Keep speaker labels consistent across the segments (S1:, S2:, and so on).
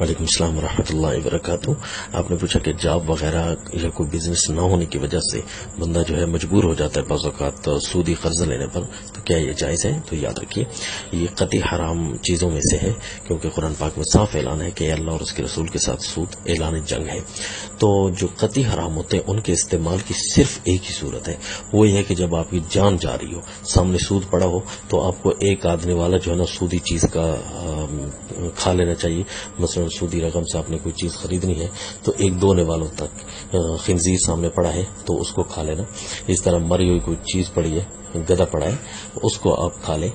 S1: وعلیکم السلام ورحمۃ اللہ وبرکاتہ۔ آپ نے پوچھا کہ جاب وغیرہ یا کوئی بزنس نہ ہونے کی وجہ سے بندہ جو ہے مجبور ہو جاتا ہے بعض اوقات سودی قرض لینے پر، تو کیا یہ جائز ہے؟ تو یاد رکھیے یہ قطعی حرام چیزوں میں سے ہے، کیونکہ قرآن پاک میں صاف اعلان ہے کہ اللہ اور اس کے رسول کے ساتھ سود اعلان جنگ ہے۔ تو جو قطعی حرام ہوتے ہیں ان کے استعمال کی صرف ایک ہی صورت ہے، وہ یہ ہے کہ جب آپ کی جان جا رہی ہو، سامنے سود پڑا ہو، تو آپ کو ایک آدمی والا جو ہے نا سودی چیز کا کھا لینا چاہیے۔ مثلا سودی رقم سے آپ نے کوئی چیز خریدنی ہے تو ایک دونے والوں تک خنزیر سامنے پڑا ہے تو اس کو کھا لینا۔ اس طرح مری ہوئی کوئی چیز پڑی ہے، گدا پڑا ہے، اس کو آپ کھا لیں،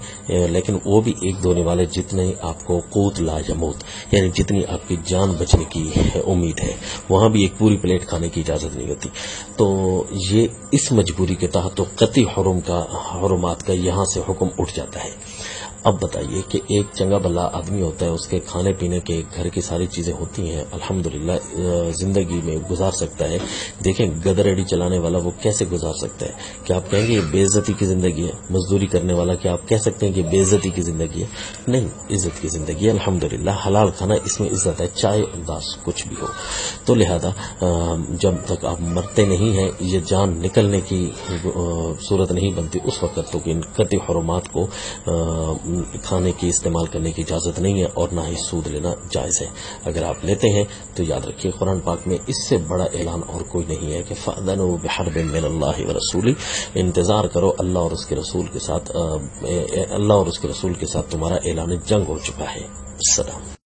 S1: لیکن وہ بھی ایک دونے والے جتنے آپ کو قوت لا یموت، یعنی جتنی آپ کی جان بچنے کی امید ہے، وہاں بھی ایک پوری پلیٹ کھانے کی اجازت نہیں ہوتی۔ تو یہ اس مجبوری کے تحت تو قطعی حرمات کا یہاں سے حکم اٹھ جاتا ہے۔ اب بتائیے کہ ایک چنگا بھلا آدمی ہوتا ہے، اس کے کھانے پینے کے گھر کی ساری چیزیں ہوتی ہیں، الحمدللہ زندگی میں گزار سکتا ہے۔ دیکھیں گدر ریڈی چلانے والا وہ کیسے گزار سکتا ہے؟ کیا آپ کہیں گے یہ بے عزتی کی زندگی ہے؟ مزدوری کرنے والا کیا آپ کہہ سکتے ہیں کہ بے عزتی کی زندگی ہے؟ نہیں، عزت کی زندگی ہے، الحمدللہ حلال کھانا، اس میں عزت ہے، چاہے انداز کچھ بھی ہو۔ تو لہذا جب تک آپ مرتے نہیں ہیں، یہ جان نکلنے کی صورت نہیں بنتی، اس وقت تو ان قطعی حرمات کو کھانے کی استعمال کرنے کی اجازت نہیں ہے، اور نہ ہی سود لینا جائز ہے۔ اگر آپ لیتے ہیں تو یاد رکھیے قرآن پاک میں اس سے بڑا اعلان اور کوئی نہیں ہے کہ فَأْذَنُوا بِحَرْبٍ مِّنَ اللَّهِ وَرَسُولِهِ، انتظار کرو اللہ اور اس کے رسول کے ساتھ، اللہ اور اس کے رسول کے ساتھ تمہارا اعلان جنگ ہو چکا ہے۔ السلام۔